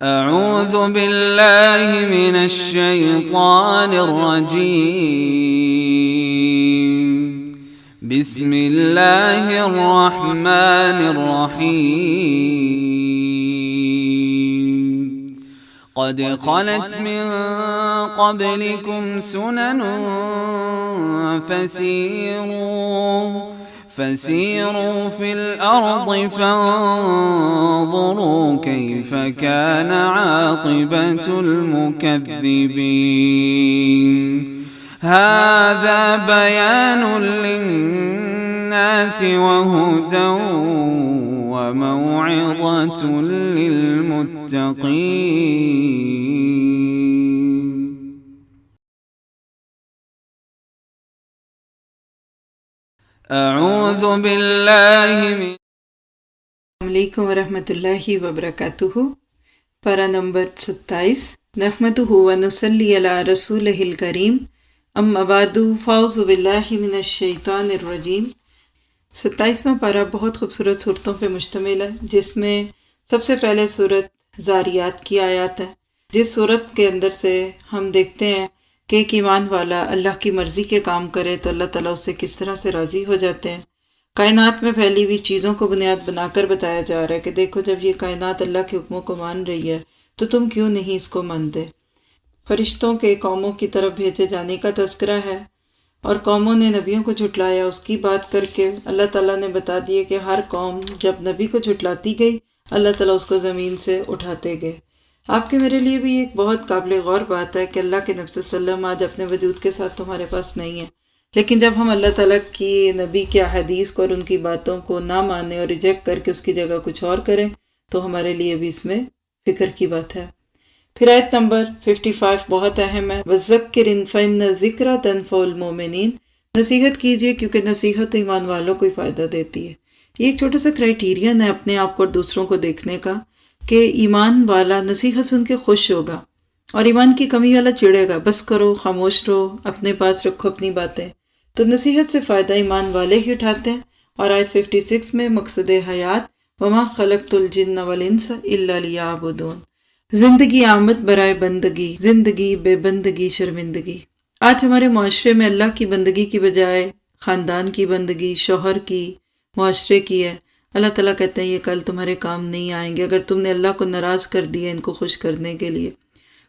اعوذ باللہ من الشیطان الرجیم بسم اللہ الرحمن الرحیم قد خلت من قبلكم سنن فسيروا في الأرض فانظروا كيف كان عاقبة المكذبين هذا بيان للناس وهدى وموعظة للمتقين. اعوذ باللہ من السلام علیکم ورحمۃ اللہ وبرکاتہ. پارہ نمبر 27. نحمدہ ونصلی علی رسولہ الکریم. اما بعد فاعوذ باللہ من الشیطان الرجیم. 27واں پارہ بہت خوبصورت صورتوں پہ مشتمل ہے، جس میں سب سے پہلے صورت زاریات کی آیات ہے، جس صورت کے اندر سے ہم دیکھتے ہیں کہ ایک ایمان والا اللہ کی مرضی کے کام کرے تو اللہ تعالیٰ اس سے کس طرح سے راضی ہو جاتے ہیں. کائنات میں پھیلی ہوئی چیزوں کو بنیاد بنا کر بتایا جا رہا ہے کہ دیکھو جب یہ کائنات اللہ کے حکموں کو مان رہی ہے تو تم کیوں نہیں اس کو مانتے. فرشتوں کے قوموں کی طرف بھیجے جانے کا تذکرہ ہے، اور قوموں نے نبیوں کو جھٹلایا. اس کی بات کر کے اللہ تعالیٰ نے بتا دیا کہ ہر قوم جب نبی کو جھٹلاتی گئی اللہ تعالیٰ اس کو زمین سے اٹھاتے گئے. آپ کے میرے لیے بھی ایک بہت قابل غور بات ہے کہ اللہ کے نبی صلی اللہ علیہ وسلم آج اپنے وجود کے ساتھ تمہارے پاس نہیں ہے، لیکن جب ہم اللہ تعالیٰ کی نبی کے احادیث کو اور ان کی باتوں کو نہ مانیں اور ریجیکٹ کر کے اس کی جگہ کچھ اور کریں تو ہمارے لیے بھی اس میں فکر کی بات ہے. پھر آیت نمبر 55 بہت اہم ہے. وَذَكِّرْ فَإِنَّ الذِّكْرَىٰ تَنفَعُ الْمُؤْمِنِينَ. نصیحت کیجئے کیونکہ نصیحت ایمان والوں کو ہی فائدہ دیتی ہے. یہ ایک چھوٹا سا کرائیٹیرین ہے اپنے آپ کو اور دوسروں کو دیکھنے کا کہ ایمان والا نصیحت سن کے خوش ہوگا اور ایمان کی کمی والا چڑھے گا. بس کرو، خاموش رہو، اپنے پاس رکھو اپنی باتیں. تو نصیحت سے فائدہ ایمان والے ہی اٹھاتے ہیں. اور آیت 56 میں مقصد حیات وما خلقت الجن والانس الا لیعبدون. زندگی آمد برائے بندگی، زندگی بے بندگی شرمندگی. آج ہمارے معاشرے میں اللہ کی بندگی کی بجائے خاندان کی بندگی، شوہر کی، معاشرے کی ہے. اللہ تعالیٰ کہتے ہیں یہ کل تمہارے کام نہیں آئیں گے اگر تم نے اللہ کو ناراض کر دیا ان کو خوش کرنے کے لیے.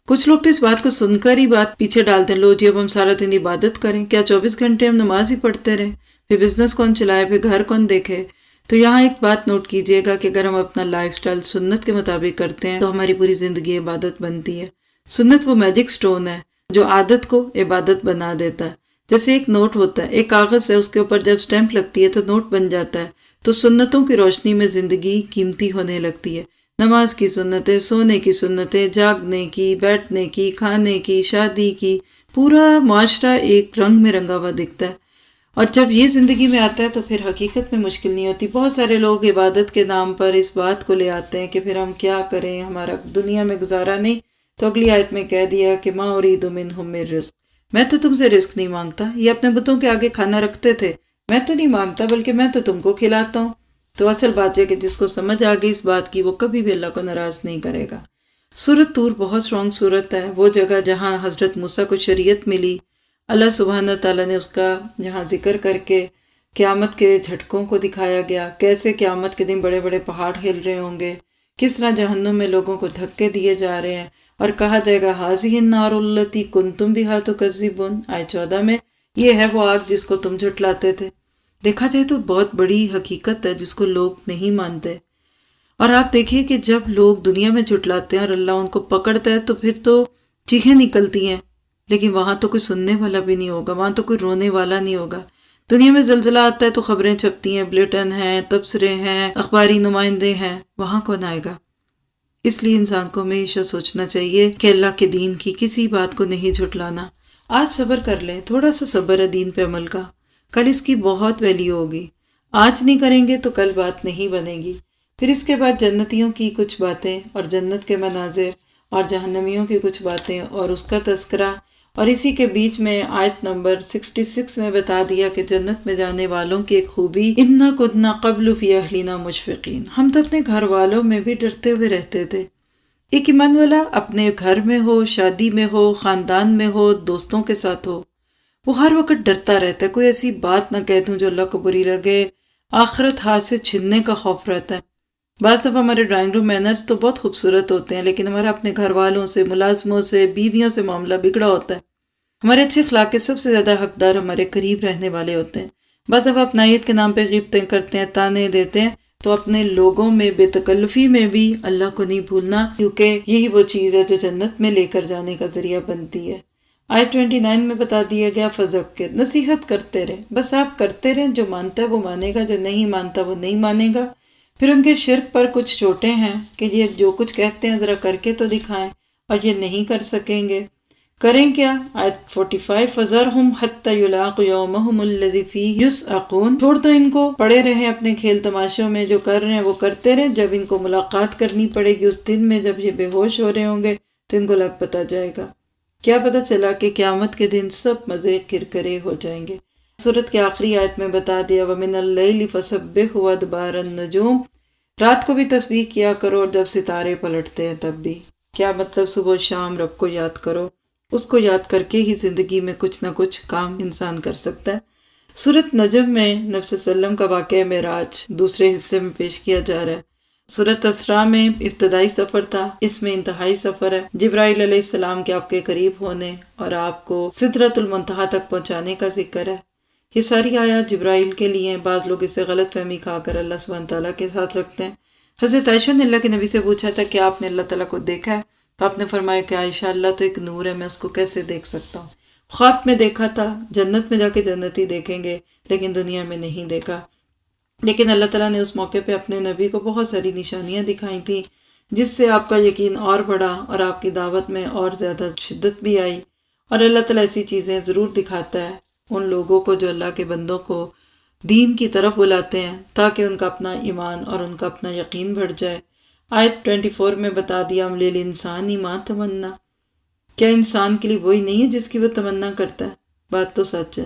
کچھ لوگ تو اس بات کو سن کر ہی بات پیچھے ڈالتے ہیں، لو جی اب ہم سارا دن عبادت کریں، کیا 24 گھنٹے ہم نماز ہی پڑھتے رہیں؟ پھر بزنس کون چلائے، پھر گھر کون دیکھے؟ تو یہاں ایک بات نوٹ کیجئے گا کہ اگر ہم اپنا لائف سٹائل سنت کے مطابق کرتے ہیں تو ہماری پوری زندگی عبادت بنتی ہے. سنت وہ میجک سٹون ہے جو عادت کو عبادت بنا دیتا ہے. جیسے ایک نوٹ ہوتا ہے، ایک کاغذ ہے، اس کے اوپر جب سٹیمپ لگتی ہے تو نوٹ بن جاتا ہے. تو سنتوں کی روشنی میں زندگی قیمتی ہونے لگتی ہے. نماز کی سنتیں، سونے کی سنتیں، جاگنے کی، بیٹھنے کی، کھانے کی، شادی کی، پورا معاشرہ ایک رنگ میں رنگا ہوا دکھتا ہے. اور جب یہ زندگی میں آتا ہے تو پھر حقیقت میں مشکل نہیں ہوتی. بہت سارے لوگ عبادت کے نام پر اس بات کو لے آتے ہیں کہ پھر ہم کیا کریں، ہمارا دنیا میں گزارا نہیں. تو اگلی آیت میں کہہ دیا کہ ما ارید منہم من رزق. میں تو تم سے رزق نہیں مانگتا. یہ اپنے بتوں کے آگے کھانا رکھتے تھے، میں تو نہیں مانگتا بلکہ میں تو تم کو کھلاتا ہوں. تو اصل بات ہے کہ جس کو سمجھ آ گئی اس بات کی وہ کبھی بھی اللہ کو ناراض نہیں کرے گا. سورۃ طور بہت اسٹرانگ سورت ہے، وہ جگہ جہاں حضرت موسیٰ کو شریعت ملی. اللہ سبحانہ تعالیٰ نے اس کا جہاں ذکر کر کے قیامت کے جھٹکوں کو دکھایا گیا، کیسے قیامت کے دن بڑے بڑے پہاڑ ہل رہے ہوں گے، کس طرح جہنم میں لوگوں کو دھکے دیے جا رہے ہیں، اور کہا جائے گا ھذہ النار التی کنتم بھا تکذبون. آیت 14 میں یہ ہے وہ آگ جس کو تم جھٹلاتے تھے. دیکھا جائے تو بہت بڑی حقیقت ہے جس کو لوگ نہیں مانتے. اور آپ دیکھیے کہ جب لوگ دنیا میں جھٹلاتے ہیں اور اللہ ان کو پکڑتا ہے تو پھر تو چیخیں نکلتی ہیں، لیکن وہاں تو کوئی سننے والا بھی نہیں ہوگا، وہاں تو کوئی رونے والا نہیں ہوگا. دنیا میں زلزلہ آتا ہے تو خبریں چھپتی ہیں، بلیٹن ہیں، تبصرے ہیں، اخباری نمائندے ہیں، وہاں کون آئے گا؟ اس لیے انسان کو ہمیشہ سوچنا چاہیے کہ اللہ کے دین کی کسی بات کو نہیں جھٹلانا. آج صبر کر لیں، تھوڑا سا صبر ہے دین پہ عمل کا، کل اس کی بہت ویلیو ہوگی. آج نہیں کریں گے تو کل بات نہیں بنے گی. پھر اس کے بعد جنتیوں کی کچھ باتیں اور جنت کے مناظر اور جہنمیوں کی کچھ باتیں اور اس کا تذکرہ، اور اسی کے بیچ میں آیت نمبر 66 میں بتا دیا کہ جنت میں جانے والوں کی ایک خوبی اِنَّا كُنَّا قَبْلُ فِي أَهْلِنَا مُشْفِقِينَ. ہم تو اپنے گھر والوں میں بھی ڈرتے ہوئے رہتے تھے. ایک ایمان والا اپنے گھر میں ہو، شادی میں ہو، خاندان میں ہو، دوستوں کے ساتھ ہو، وہ ہر وقت ڈرتا رہتا ہے کوئی ایسی بات نہ کہہ دوں جو اللہ کو بری لگے، آخرت ہاتھ سے چھننے کا خوف رہتا ہے۔ بعض دفعہ ہمارے ڈرائنگ روم مینرز تو بہت خوبصورت ہوتے ہیں، لیکن ہمارا اپنے گھر والوں سے، ملازموں سے، بیویوں سے معاملہ بگڑا ہوتا ہے۔ ہمارے اچھے اخلاق کے سب سے زیادہ حقدار ہمارے قریب رہنے والے ہوتے ہیں۔ بعض دفعہ اپنائیت کے نام پہ غیبتیں کرتے ہیں، تانے دیتے ہیں، تو اپنے لوگوں میں بے تکلفی میں بھی اللہ کو نہیں بھولنا، کیونکہ یہی وہ چیز ہے جو جنت میں لے کر جانے کا ذریعہ بنتی ہے۔ آیت 29 میں بتا دیا گیا فذکر، نصیحت کرتے رہے، بس آپ کرتے رہیں، جو مانتا ہے وہ مانے گا، جو نہیں مانتا وہ نہیں مانے گا۔ پھر ان کے شرک پر کچھ چوٹیں ہیں کہ یہ جو کچھ کہتے ہیں ذرا کر کے تو دکھائیں، اور یہ نہیں کر سکیں گے۔ کریں کیا؟ آیت 45 فَذَرْهُمْ حَتَّى يُلَاقُوا يَوْمَهُمُ الَّذِي فِيهِ يُسْعَقُونَ، چھوڑ دو ان کو، پڑے رہیں اپنے کھیل تماشوں میں، جو کر رہے ہیں وہ کرتے رہیں، جب ان کو ملاقات کرنی پڑے گی اس دن میں جب یہ بے ہوش ہو رہے ہوں گے تو ان کو لگ پتہ جائے گا۔ کیا پتہ چلا کہ قیامت کے دن سب مزے کرکرے ہو جائیں گے۔ سورت کے آخری آیت میں بتا دیا وَمِنَ اللَّيْلِ فَسَبِّحْهُ وَأَدْبَارَ النُّجُومِ، رات کو بھی تسبیح کیا کرو اور جب ستارے پلٹتے ہیں تب بھی۔ کیا مطلب؟ صبح و شام رب کو یاد کرو، اس کو یاد کر کے ہی زندگی میں کچھ نہ کچھ کام انسان کر سکتا ہے۔ سورت نجم میں نبی صلی اللہ علیہ وسلم کا واقعہ معراج دوسرے حصے میں پیش کیا جا رہا ہے۔ سورت اسراء میں ابتدائی سفر تھا، اس میں انتہائی سفر ہے، جبرائیل علیہ السلام کے آپ کے قریب ہونے اور آپ کو سدرۃ المنتہا تک پہنچانے کا ذکر ہے۔ یہ ساری آیات جبرائیل کے لیے، بعض لوگ اسے غلط فہمی کھا کر اللہ سبحانہ تعالیٰ کے ساتھ رکھتے ہیں۔ حضرت عائشہ نے اللہ کے نبی سے پوچھا تھا کہ آپ نے اللہ تعالیٰ کو دیکھا ہے؟ تو آپ نے فرمایا کہ عائشہ اللہ تو ایک نور ہے، میں اس کو کیسے دیکھ سکتا ہوں؟ خواب میں دیکھا تھا، جنت میں جا کے جنتی دیکھیں گے، لیکن دنیا میں نہیں دیکھا۔ لیکن اللہ تعالیٰ نے اس موقع پہ اپنے نبی کو بہت ساری نشانیاں دکھائی تھیں، جس سے آپ کا یقین اور بڑھا اور آپ کی دعوت میں اور زیادہ شدت بھی آئی۔ اور اللہ تعالیٰ ایسی چیزیں ضرور دکھاتا ہے ان لوگوں کو جو اللہ کے بندوں کو دین کی طرف بلاتے ہیں، تاکہ ان کا اپنا ایمان اور ان کا اپنا یقین بڑھ جائے۔ آیت 24 میں بتا دیا لِلْإِنسَانِ مَا تَمَنَّا، کیا انسان کے لیے وہی نہیں ہے جس کی وہ تمنا کرتا ہے؟ بات تو سچ ہے،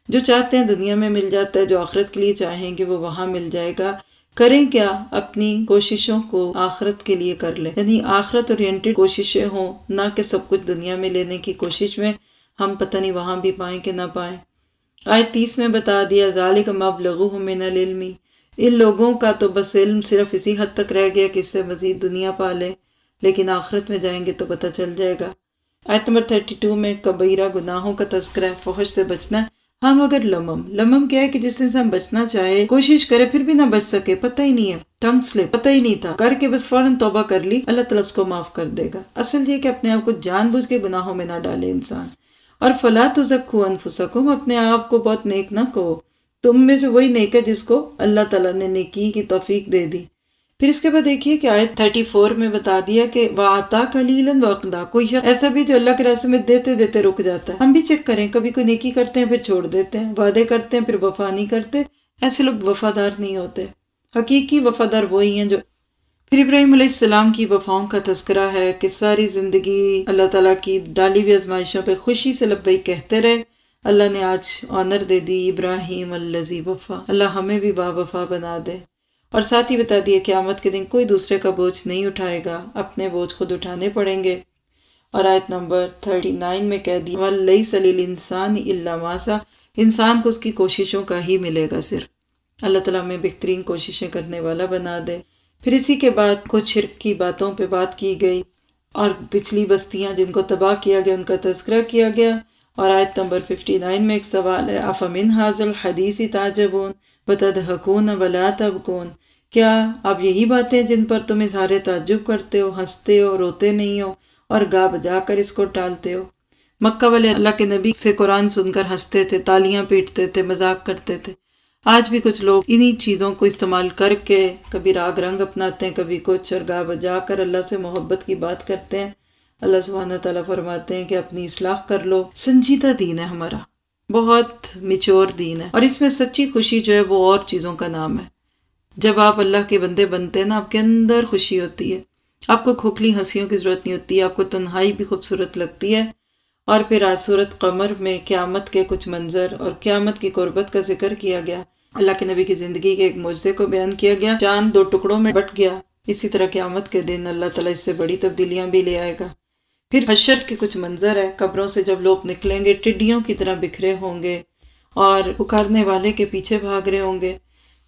جو چاہتے ہیں دنیا میں مل جاتا ہے، جو آخرت کے لیے چاہیں گے وہ وہاں مل جائے گا۔ کریں کیا؟ اپنی کوششوں کو آخرت کے لیے کر لیں، یعنی آخرت اورینٹڈ کوششیں ہوں، نہ کہ سب کچھ دنیا میں لینے کی کوشش میں ہم پتہ نہیں وہاں بھی پائیں کہ نہ پائیں۔ آیت 30 میں بتا دیا ذالک مبلغہم من العلم، ان لوگوں کا تو بس علم صرف اسی حد تک رہ گیا کہ اس سے مزید دنیا پا لیں، لیکن آخرت میں جائیں گے تو پتہ چل جائے گا۔ آیت نمبر 32 میں کبیرہ گناہوں کا تذکرہ ہے، فحش سے بچنا ہے۔ ہم اگر لمم کیا ہے کہ جس سے ہم بچنا چاہے، کوشش کرے پھر بھی نہ بچ سکے، پتہ ہی نہیں ہے، ٹنگ سلپ، پتہ ہی نہیں تھا، کر کے بس فوراً توبہ کر لی، اللہ تعالیٰ اس کو معاف کر دے گا۔ اصل یہ کہ اپنے آپ کو جان بوجھ کے گناہوں میں نہ ڈالے انسان۔ اور فلا تزکوا انفسکم، اپنے آپ کو بہت نیک نہ کہو، تم میں سے وہی نیک ہے جس کو اللہ تعالیٰ نے نیکی کی توفیق دے دی۔ پھر اس کے بعد دیکھیے کہ آیت 34 میں بتا دیا کہ وَآتَا قَلِيلًا وَأَقْدَا، کوئی شخص ایسا بھی جو اللہ کے راستے میں دیتے دیتے رک جاتا ہے۔ ہم بھی چیک کریں، کبھی کوئی نیکی کرتے ہیں پھر چھوڑ دیتے ہیں، وعدے کرتے ہیں پھر وفا نہیں کرتے، ایسے لوگ وفادار نہیں ہوتے۔ حقیقی وفادار وہی ہیں جو۔ پھر ابراہیم علیہ السلام کی وفاؤں کا تذکرہ ہے کہ ساری زندگی اللہ تعالیٰ کی ڈالی ہوئی آزمائشوں پہ خوشی سے لبیک کہتے رہے۔ اللہ نے آج آنر دے دی، ابراہیم الذی وفا، اللہ ہمیں بھی با وفا بنا دے۔ اور ساتھ ہی بتا دیے قیامت کے دن کوئی دوسرے کا بوجھ نہیں اٹھائے گا، اپنے بوجھ خود اٹھانے پڑیں گے۔ اور آیت نمبر 39 میں کہہ دی وَلَيْسَ لِلْإِنسَانِ إِلَّا مَا سَعَى، انسان کو اس کی کوششوں کا ہی ملے گا صرف۔ اللہ تعالیٰ ہمیں بہترین کوششیں کرنے والا بنا دے۔ پھر اسی کے بعد کچھ شرک کی باتوں پہ بات کی گئی اور پچھلی بستیاں جن کو تباہ کیا گیا ان کا تذکرہ کیا گیا۔ اور آیت نمبر 59 میں ایک سوال ہے أَفَمِنْ هَذَا الْحَدِيثِ تَعْجَبُونَ وَتَضْحَكُونَ وَلَا تَبْكُونَ، کیا اب یہی باتیں جن پر تم اظہار تعجب کرتے ہو، ہنستے ہو، روتے نہیں ہو اور گا بجا کر اس کو ٹالتے ہو؟ مکہ والے اللہ کے نبی سے قرآن سن کر ہنستے تھے، تالیاں پیٹتے تھے، مذاق کرتے تھے۔ آج بھی کچھ لوگ انہی چیزوں کو استعمال کر کے کبھی راگ رنگ اپناتے ہیں، کبھی کچھ، اور گا بجا کر اللہ سے محبت کی بات کرتے ہیں۔ اللہ سبحانہ تعالیٰ فرماتے ہیں کہ اپنی اصلاح کر لو۔ سنجیدہ دین ہے ہمارا، بہت میچور دین ہے، اور اس میں سچی خوشی جو ہے وہ اور چیزوں کا نام ہے۔ جب آپ اللہ کے بندے بنتے ہیں نا، آپ کے اندر خوشی ہوتی ہے، آپ کو کھوکھلی ہنسیوں کی ضرورت نہیں ہوتی، آپ کو تنہائی بھی خوبصورت لگتی ہے۔ اور پھر آج سورۃ قمر میں قیامت کے کچھ منظر اور قیامت کی قربت کا ذکر کیا گیا۔ اللہ کے نبی کی زندگی کے ایک معجزے کو بیان کیا گیا۔ چاند 2 ٹکڑوں میں بٹ گیا، اسی طرح قیامت کے دن اللہ تعالیٰ اس سے بڑی تبدیلیاں بھی لے آئے گا۔ پھر حشر کے کچھ منظر ہے، قبروں سے جب لوگ نکلیں گے ٹڈیوں کی طرح بکھرے ہوں گے اور پکارنے والے کے پیچھے بھاگ رہے ہوں گے۔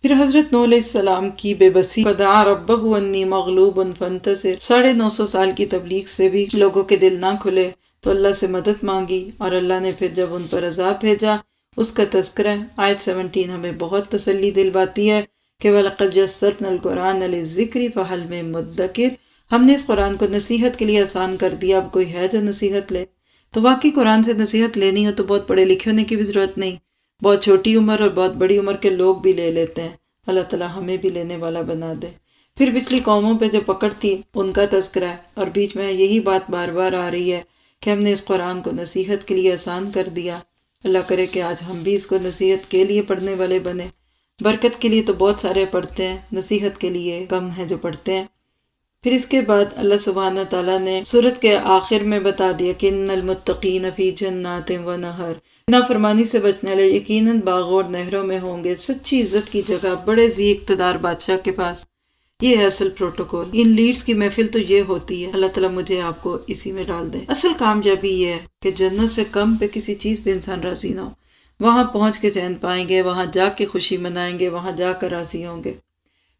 پھر حضرت نوح علیہ السلام کی بے بسی، فدعا ربہ انی مغلوب فانتصر، 950 سال کی تبلیغ سے بھی لوگوں کے دل نہ کھلے تو اللہ سے مدد مانگی، اور اللہ نے پھر جب ان پر عذاب بھیجا اس کا تذکرہ آیت 17 ہمیں بہت تسلی دلواتی ہے کہ وَلَقَدْ يَسَّرْنَا الْقُرْآنَ لِلذِّكْرِ فَهَلْ مِن مُدَّكِرٍ، ہم نے اس قرآن کو نصیحت کے لیے آسان کر دیا، اب کوئی ہے جو نصیحت لے۔ تو واقعی قرآن سے نصیحت لینی ہو تو بہت پڑھے لکھے ہونے کی بھی ضرورت نہیں، بہت چھوٹی عمر اور بہت بڑی عمر کے لوگ بھی لے لیتے ہیں۔ اللہ تعالیٰ ہمیں بھی لینے والا بنا دے۔ پھر پچھلی قوموں پہ جو پکڑ تھی ان کا تذکرہ ہے، اور بیچ میں یہی بات بار بار آ رہی ہے کہ ہم نے اس قرآن کو نصیحت کے لیے آسان کر دیا۔ اللہ کرے کہ آج ہم بھی اس کو نصیحت کے لیے پڑھنے والے بنے۔ برکت کے لیے تو بہت سارے پڑھتے ہیں، نصیحت کے لیے کم ہیں جو پڑھتے ہیں۔ پھر اس کے بعد اللہ سبحانہ تعالیٰ نے سورت کے آخر میں بتا دیا کہ ان المتقین فی جنات و نہر، نافرمانی سے بچنے والے یقیناً باغوں اور نہروں میں ہوں گے، سچی عزت کی جگہ بڑے ذی اقتدار بادشاہ کے پاس۔ یہ ہے اصل پروٹوکول، ان لیڈز کی محفل تو یہ ہوتی ہے۔ اللہ تعالیٰ مجھے آپ کو اسی میں ڈال دے۔ اصل کامیابی یہ ہے کہ جنت سے کم پہ کسی چیز پہ انسان راضی نہ ہو، وہاں پہنچ کے چین پائیں گے، وہاں جا کے خوشی منائیں گے، وہاں جا کر راضی ہوں گے۔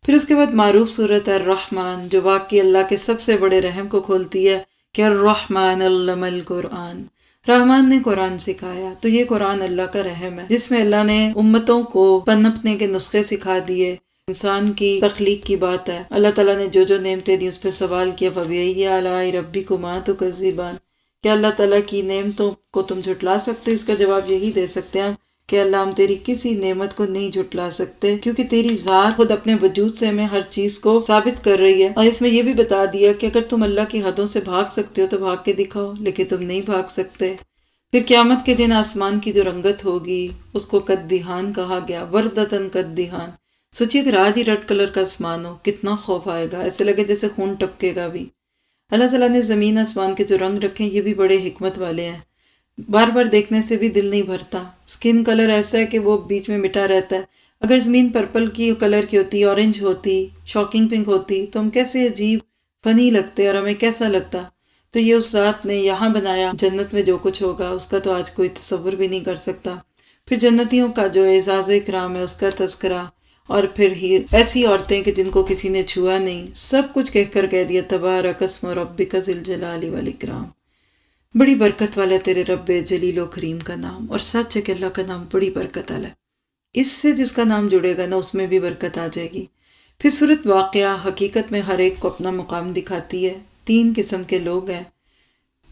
پھر اس کے بعد معروف صورت ہے الرحمن، جو واقعی اللہ کے سب سے بڑے رحم کو کھولتی ہے کہ الرحمن علم القرآن، رحمان نے قرآن سکھایا۔ تو یہ قرآن اللہ کا رحم ہے جس میں اللہ نے امتوں کو پنپنے کے نسخے سکھا دیے۔ انسان کی تخلیق کی بات ہے، اللہ تعالیٰ نے جو جو نعمتیں دی اس پہ سوال کیا، فَبِأَيِّ آلَاءِ رَبِّكُمَا تُكَذِّبَانِ، کیا اللہ تعالیٰ کی نعمتوں کو تم جھٹلا سکتے ہو؟ اس کا جواب یہی دے سکتے ہیں کہ اللہ ہم تیری کسی نعمت کو نہیں جھٹلا سکتے، کیونکہ تیری ذات خود اپنے وجود سے ہمیں ہر چیز کو ثابت کر رہی ہے۔ اور اس میں یہ بھی بتا دیا کہ اگر تم اللہ کی حدوں سے بھاگ سکتے ہو تو بھاگ کے دکھاؤ، لیکن تم نہیں بھاگ سکتے۔ پھر قیامت کے دن آسمان کی جو رنگت ہوگی اس کو قدّہان کہا گیا، وردتن قدّہان۔ سوچیے اگر آج ہی ریڈ کلر کا آسمان ہو کتنا خوف آئے گا، ایسے لگے جیسے خون ٹپکے گا بھی۔ اللہ تعالیٰ نے زمین آسمان کے جو رنگ رکھے یہ بھی بڑے حکمت والے ہیں، بار بار دیکھنے سے بھی دل نہیں بھرتا۔ سکن کلر ایسا ہے کہ وہ بیچ میں مٹا رہتا ہے۔ اگر زمین پرپل کی کلر کی ہوتی، اورنج ہوتی، شاکنگ پنک ہوتی تو ہم کیسے عجیب فنی لگتے اور ہمیں کیسا لگتا۔ تو یہ اس ذات نے یہاں بنایا، جنت میں جو کچھ ہوگا اس کا تو آج کوئی تصور بھی نہیں کر سکتا۔ پھر جنتیوں کا جو اعزاز و اکرام ہے اس کا تذکرہ، اور پھر ہی ایسی عورتیں کہ جن کو کسی نے چھوا نہیں، سب کچھ کہہ کر کہہ دیا تبارک اسم ربک ذی الجلال والاکرام، بڑی برکت والا ہے تیرے رب جلیل و کریم کا نام۔ اور سچ ہے کہ اللہ کا نام بڑی برکت والا ہے، اس سے جس کا نام جڑے گا نا اس میں بھی برکت آ جائے گی۔ پھر سورت واقعہ حقیقت میں ہر ایک کو اپنا مقام دکھاتی ہے۔ 3 قسم کے لوگ ہیں،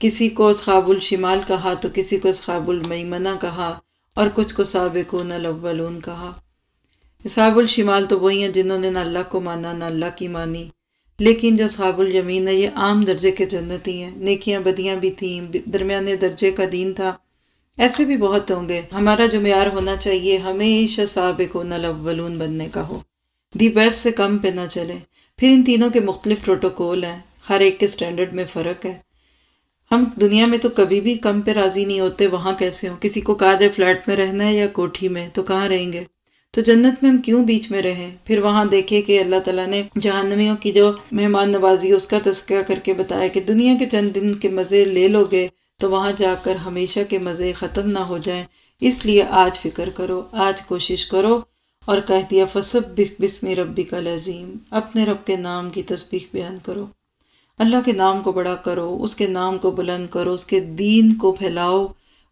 کسی کو اصحاب الشمال کہا تو کسی کو اصحاب المیمنہ کہا، اور کچھ کو سابقون الاولون کہا۔ اصحاب الشمال تو وہی ہیں جنہوں نے نہ اللہ کو مانا نہ اللہ کی مانی، لیکن جو اصحاب الیمین ہے یہ عام درجے کے جنتی ہیں، نیکیاں بدیاں بھی تھیں، درمیانے درجے کا دین تھا۔ ایسے بھی بہت ہوں گے۔ ہمارا جو معیار ہونا چاہیے ہمیشہ سابقون الاولون بننے کا ہو، دی بیسٹ سے کم پہ نہ چلے۔ پھر ان تینوں کے مختلف پروٹوکول ہیں، ہر ایک کے سٹینڈرڈ میں فرق ہے۔ ہم دنیا میں تو کبھی بھی کم پہ راضی نہیں ہوتے، وہاں کیسے ہوں؟ کسی کو کہا جائے فلیٹ میں رہنا ہے یا کوٹھی میں تو کہاں رہیں گے؟ تو جنت میں ہم کیوں بیچ میں رہیں؟ پھر وہاں دیکھے کہ اللہ تعالیٰ نے جہنمیوں کی جو مہمان نوازی اس کا تذکرہ کر کے بتایا کہ دنیا کے چند دن کے مزے لے لو گے تو وہاں جا کر ہمیشہ کے مزے ختم نہ ہو جائیں، اس لیے آج فکر کرو، آج کوشش کرو۔ اور کہہ دیا فسبح بسم ربک العظیم، اپنے رب کے نام کی تسبیح بیان کرو، اللہ کے نام کو بڑا کرو، اس کے نام کو بلند کرو، اس کے دین کو پھیلاؤ،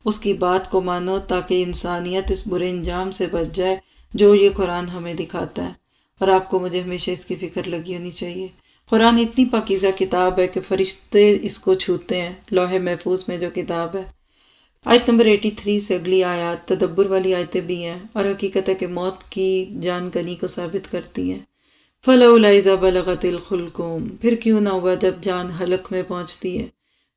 اس کی بات کو مانو تاکہ انسانیت اس برے انجام سے بچ جائے جو یہ قرآن ہمیں دکھاتا ہے۔ اور آپ کو مجھے ہمیشہ اس کی فکر لگی ہونی چاہیے۔ قرآن اتنی پاکیزہ کتاب ہے کہ فرشتے اس کو چھوتے ہیں، لوح محفوظ میں جو کتاب ہے۔ آیت نمبر 83 سے اگلی آیات تدبر والی آیتیں بھی ہیں، اور حقیقت ہے کہ موت کی جان کنی کو ثابت کرتی ہیں۔ فَلَوْلَا إِذَا بَلَغَتِ الْحُلْقُومَ، پھر کیوں نہ ہوا جب جان حلق میں پہنچتی ہے،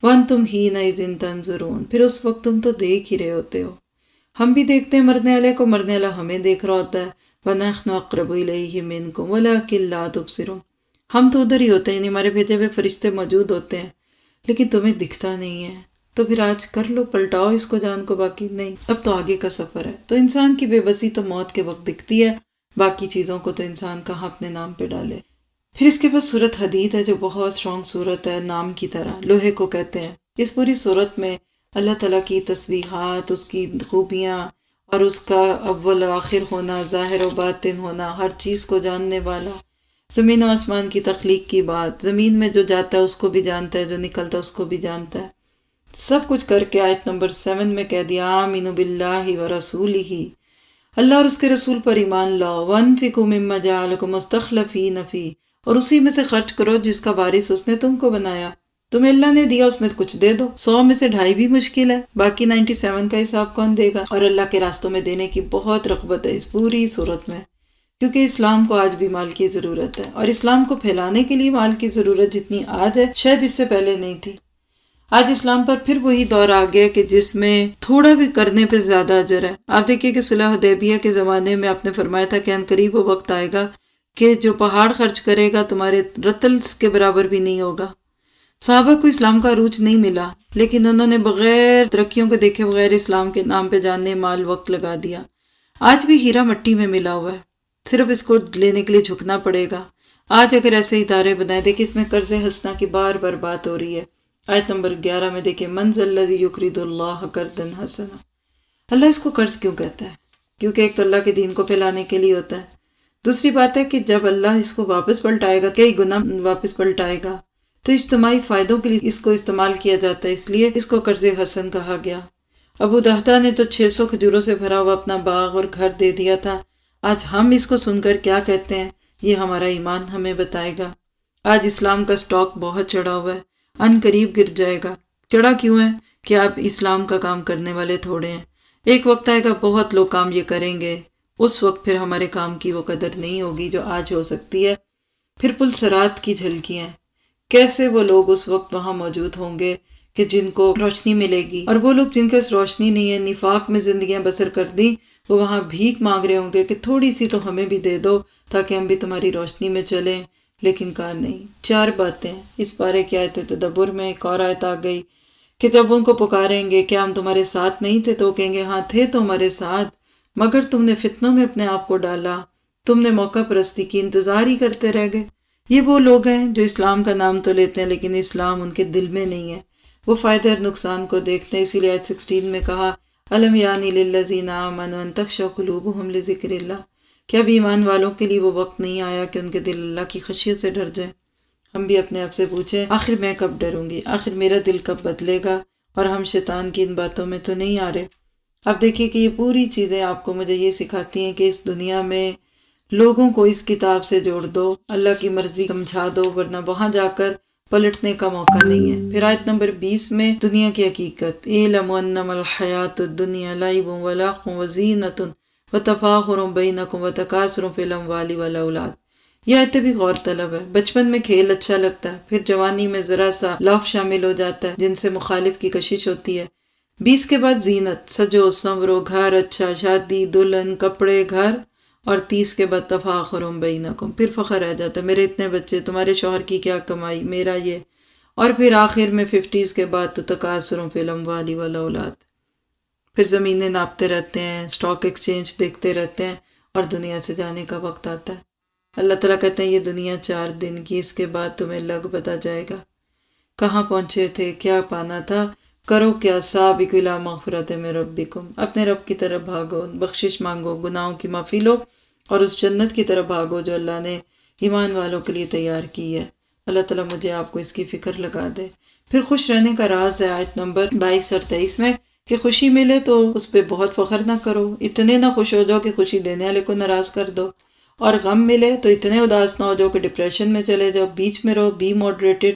وَأَنْتُمْ حِينَئِذٍ تَنظُرُونَ، پھر اس وقت تم تو دیکھ ہی رہے ہوتے ہو۔ ہم بھی دیکھتے ہیں مرنے والے کو، مرنے والا ہمیں دیکھ رہا ہوتا ہے۔ وَنَحْنُ أَقْرَبُ إِلَيْهِ مِنْكُمْ وَلَكِنْ لَا تُبْصِرُونَ، ہم تو ادھر ہی ہوتے ہیں، یعنی ہمارے بھیجے ہوئے فرشتے موجود ہوتے ہیں لیکن تمہیں دکھتا نہیں ہے۔ تو پھر آج کر لو، پلٹاؤ اس کو، جان کو، باقی نہیں، اب تو آگے کا سفر ہے۔ تو انسان کی بے بسی تو موت کے وقت دکھتی ہے، باقی چیزوں کو تو انسان کہاں اپنے نام پہ ڈالے۔ پھر اس کے بعد سورت حدید ہے جو بہت اسٹرانگ سورت ہے، نام کی طرح لوہے کو کہتے ہیں۔ اس پوری سورت میں اللہ تعالیٰ کی تسبیحات، اس کی خوبیاں اور اس کا اول و آخر ہونا، ظاہر و باطن ہونا، ہر چیز کو جاننے والا، زمین و آسمان کی تخلیق کی بات، زمین میں جو جاتا ہے اس کو بھی جانتا ہے، جو نکلتا ہے اس کو بھی جانتا ہے، سب کچھ کر کے آیت نمبر 7 میں کہہ دیا آمین باللہ ورسولہ، اللہ اور اس کے رسول پر ایمان لاؤ، وانفقوا مما جعلکم مستخلفین فیہ، اور اسی میں سے خرچ کرو جس کا وارث اس نے تم کو بنایا، تمہیں اللہ نے دیا اس میں کچھ دے دو، 100 میں سے 2.5 بھی مشکل ہے، باقی 97 کا حساب کون دے گا؟ اور اللہ کے راستوں میں دینے کی بہت رغبت ہے اس پوری صورت میں، کیونکہ اسلام کو آج بھی مال کی ضرورت ہے، اور اسلام کو پھیلانے کے لیے مال کی ضرورت جتنی آج ہے شاید اس سے پہلے نہیں تھی۔ آج اسلام پر پھر وہی دور آ گیا کہ جس میں تھوڑا بھی کرنے پہ زیادہ اجر ہے۔ آپ دیکھیے کہ صلح حدیبیہ کے زمانے میں آپ نے فرمایا تھا کہ ان قریب وہ وقت آئے گا کہ جو پہاڑ خرچ کرے گا تمہارے رتل کے برابر بھی نہیں ہوگا۔ صحابہ کو اسلام کا عروج نہیں ملا، لیکن انہوں نے بغیر ترقیوں کے دیکھے بغیر اسلام کے نام پہ جاننے مال وقت لگا دیا۔ آج بھی ہیرا مٹی میں ملا ہوا ہے، صرف اس کو لینے کے لیے جھکنا پڑے گا۔ آج اگر ایسے ادارے بنائے، دیکھیں اس میں قرض حسنہ کی بار بار بات ہو رہی ہے۔ آیت نمبر 11 میں دیکھیں من ذا الذی یقرض اللہ قرضا حسنا، اللہ اس کو قرض کیوں کہتا ہے؟ کیونکہ ایک تو اللہ کے دین کو پھیلانے کے لیے ہوتا ہے، دوسری بات ہے کہ جب اللہ اس کو واپس پلٹائے گا، کئی گنا واپس پلٹائے گا، تو اجتماعی فائدوں کے لیے اس کو استعمال کیا جاتا ہے، اس لیے اس کو قرض حسن کہا گیا۔ ابو دہدا نے تو 600 کھجوروں سے بھرا ہوا اپنا باغ اور گھر دے دیا تھا۔ آج ہم اس کو سن کر کیا کہتے ہیں، یہ ہمارا ایمان ہمیں بتائے گا۔ آج اسلام کا سٹاک بہت چڑھا ہوا ہے، ان قریب گر جائے گا۔ چڑھا کیوں ہے کہ آپ اسلام کا کام کرنے والے تھوڑے ہیں، ایک وقت آئے گا بہت لوگ کام یہ کریں گے، اس وقت پھر ہمارے کام کی وہ قدر نہیں ہوگی جو آج ہو سکتی ہے۔ پھر پل صراط کی جھلکیاں، کیسے وہ لوگ اس وقت وہاں موجود ہوں گے کہ جن کو روشنی ملے گی، اور وہ لوگ جن کے اس روشنی نہیں ہے، نفاق میں زندگیاں بسر کر دی، وہ وہاں بھیک مانگ رہے ہوں گے کہ تھوڑی سی تو ہمیں بھی دے دو تاکہ ہم بھی تمہاری روشنی میں چلیں، لیکن کہا نہیں۔ 4 باتیں اس بارے کی آیت تدبر میں ایک اور آیت آ گئی کہ جب ان کو پکاریں گے کیا ہم تمہارے ساتھ نہیں تھے، تو کہیں گے ہاں تھے تو ہمارے ساتھ، مگر تم نے فتنوں میں اپنے آپ کو ڈالا، تم نے موقع پرستی کی، انتظار ہی کرتے رہ گئے۔ یہ وہ لوگ ہیں جو اسلام کا نام تو لیتے ہیں لیکن اسلام ان کے دل میں نہیں ہے، وہ فائدے اور نقصان کو دیکھتے ہیں۔ اسی لیے آیت 16 میں کہا الم یانی للذین آمنوا ان تخشع قلوبہم لذکر اللہ، کیا اب ایمان والوں کے لیے وہ وقت نہیں آیا کہ ان کے دل اللہ کی خشیت سے ڈر جائیں؟ ہم بھی اپنے آپ سے پوچھیں آخر میں کب ڈروں گی، آخر میرا دل کب بدلے گا، اور ہم شیطان کی ان باتوں میں تو نہیں آ رہے۔ اب دیکھیے کہ یہ پوری چیزیں آپ کو مجھے یہ سکھاتی ہیں کہ اس دنیا میں لوگوں کو اس کتاب سے جوڑ دو، اللہ کی مرضی سمجھا دو، ورنہ وہاں جا کر پلٹنے کا موقع نہیں ہے۔ پھر آیت نمبر 20 میں دنیا کی حقیقت، اعلموا انما الحیاۃ الدنیا لعب ولہو وزینۃ وتفاخر بینکم وتکاثر فی الاموال والاولاد۔ یہ آیتیں بھی غور طلب ہے۔ بچپن میں کھیل اچھا لگتا ہے، پھر جوانی میں ذرا سا لاف شامل ہو جاتا ہے جن سے مخالف کی کشش ہوتی ہے۔ 20 کے بعد زینت، سجو سنورو، گھر اچھا، شادی، دلہن، کپڑے، گھر، اور 30 کے بعد تفاخر بینکم، پھر فخر رہ جاتا ہے، میرے اتنے بچے، تمہارے شوہر کی کیا کمائی، میرا یہ، اور پھر آخر میں 50 کے بعد تو تکاثر فی الاموال والاولاد، پھر زمینیں ناپتے رہتے ہیں، سٹاک ایکسچینج دیکھتے رہتے ہیں، اور دنیا سے جانے کا وقت آتا ہے۔ اللہ تعالیٰ کہتے ہیں یہ دنیا 4 دن کی، اس کے بعد تمہیں لگ بتا جائے گا، کہاں پہنچے تھے، کیا پانا تھا، کرو کیا، سابقوا الی مغفرۃ من ربکم، اپنے رب کی طرف بھاگو، بخشش مانگو، گناہوں کی معافی لو، اور اس جنت کی طرف بھاگو جو اللہ نے ایمان والوں کے لیے تیار کی ہے۔ اللہ تعالیٰ مجھے آپ کو اس کی فکر لگا دے۔ پھر خوش رہنے کا راز ہے آیت نمبر 22 اور 23 میں کہ خوشی ملے تو اس پہ بہت فخر نہ کرو، اتنے نہ خوش ہو جاؤ کہ خوشی دینے والے کو ناراض کر دو، اور غم ملے تو اتنے اداس نہ ہو جاؤ کہ ڈپریشن میں چلے جاؤ، بیچ میں رہو، بی ماڈریٹڈ۔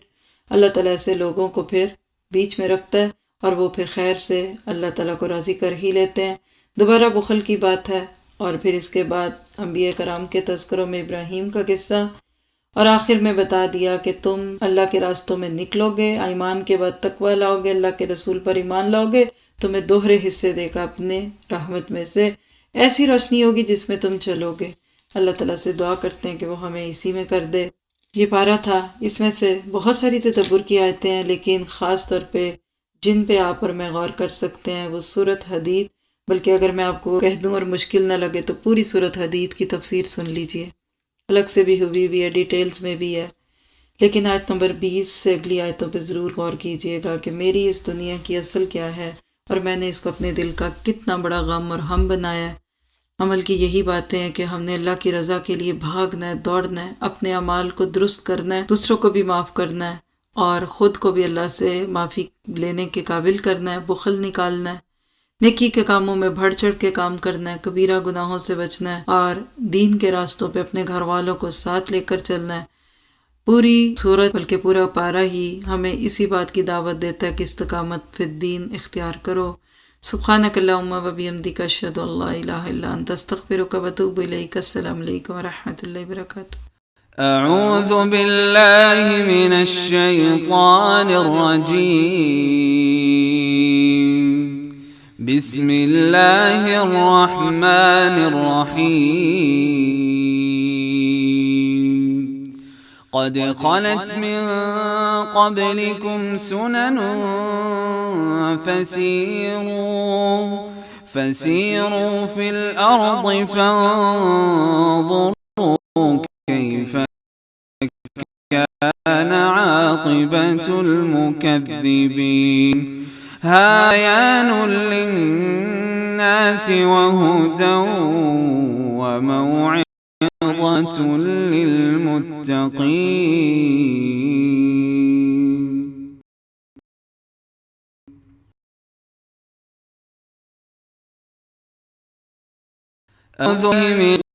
اللہ تعالیٰ ایسے لوگوں کو پھر بیچ میں رکھتا ہے، اور وہ پھر خیر سے اللہ تعالیٰ کو راضی کر ہی لیتے ہیں۔ دوبارہ بخل کی بات ہے، اور پھر اس کے بعد انبیاء کرام کے تذکروں میں ابراہیم کا قصہ، اور آخر میں بتا دیا کہ تم اللہ کے راستوں میں نکلو گے، ایمان کے بعد تقوی لاؤ گے، اللہ کے رسول پر ایمان لاؤ گے، تمہیں دوہرے حصے دے گا اپنے رحمت میں سے، ایسی روشنی ہوگی جس میں تم چلو گے۔ اللہ تعالیٰ سے دعا کرتے ہیں کہ وہ ہمیں اسی میں کر دے۔ یہ پارہ تھا، اس میں سے بہت ساری تدبر کی آیتیں ہیں، لیکن خاص طور پہ جن پہ آپ اور میں غور کر سکتے ہیں وہ سورۃ حدید، بلکہ اگر میں آپ کو کہہ دوں اور مشکل نہ لگے تو پوری سورۃ حدید کی تفسیر سن لیجئے۔ الگ سے بھی ہوئی ہے، ڈیٹیلز میں بھی ہے، لیکن آیت نمبر 20 سے اگلی آیتوں پہ ضرور غور کیجئے گا کہ میری اس دنیا کی اصل کیا ہے اور میں نے اس کو اپنے دل کا کتنا بڑا غم اور ہم بنایا ہے۔ عمل کی یہی باتیں ہیں کہ ہم نے اللہ کی رضا کے لیے بھاگنا ہے، دوڑنا ہے، اپنے اعمال کو درست کرنا ہے، دوسروں کو بھی معاف کرنا ہے اور خود کو بھی اللہ سے معافی لینے کے قابل کرنا ہے، بخل نکالنا ہے، نیکی کے کاموں میں بڑھ چڑھ کے کام کرنا ہے، کبیرہ گناہوں سے بچنا ہے اور دین کے راستوں پہ اپنے گھر والوں کو ساتھ لے کر چلنا ہے۔ پوری صورت بلکہ پورا پارہ ہی ہمیں اسی بات کی دعوت دیتا ہے کہ استقامت فی الدین اختیار کرو۔ سبحانک اللہم و بحمدک اشہد ان لا الہ الا انت استغفرک و اتوب الیک۔ السلام علیکم و رحمۃ اللہ وبرکاتہ۔ أعوذ بالله من الشيطان الرجيم. بسم الله الرحمن الرحيم. قد خلت من قبلكم سنن فسيروا في الأرض فانظروا كيف كان عاقبة المكذبين. بيان للناس وهدى وموعظة للمتقين.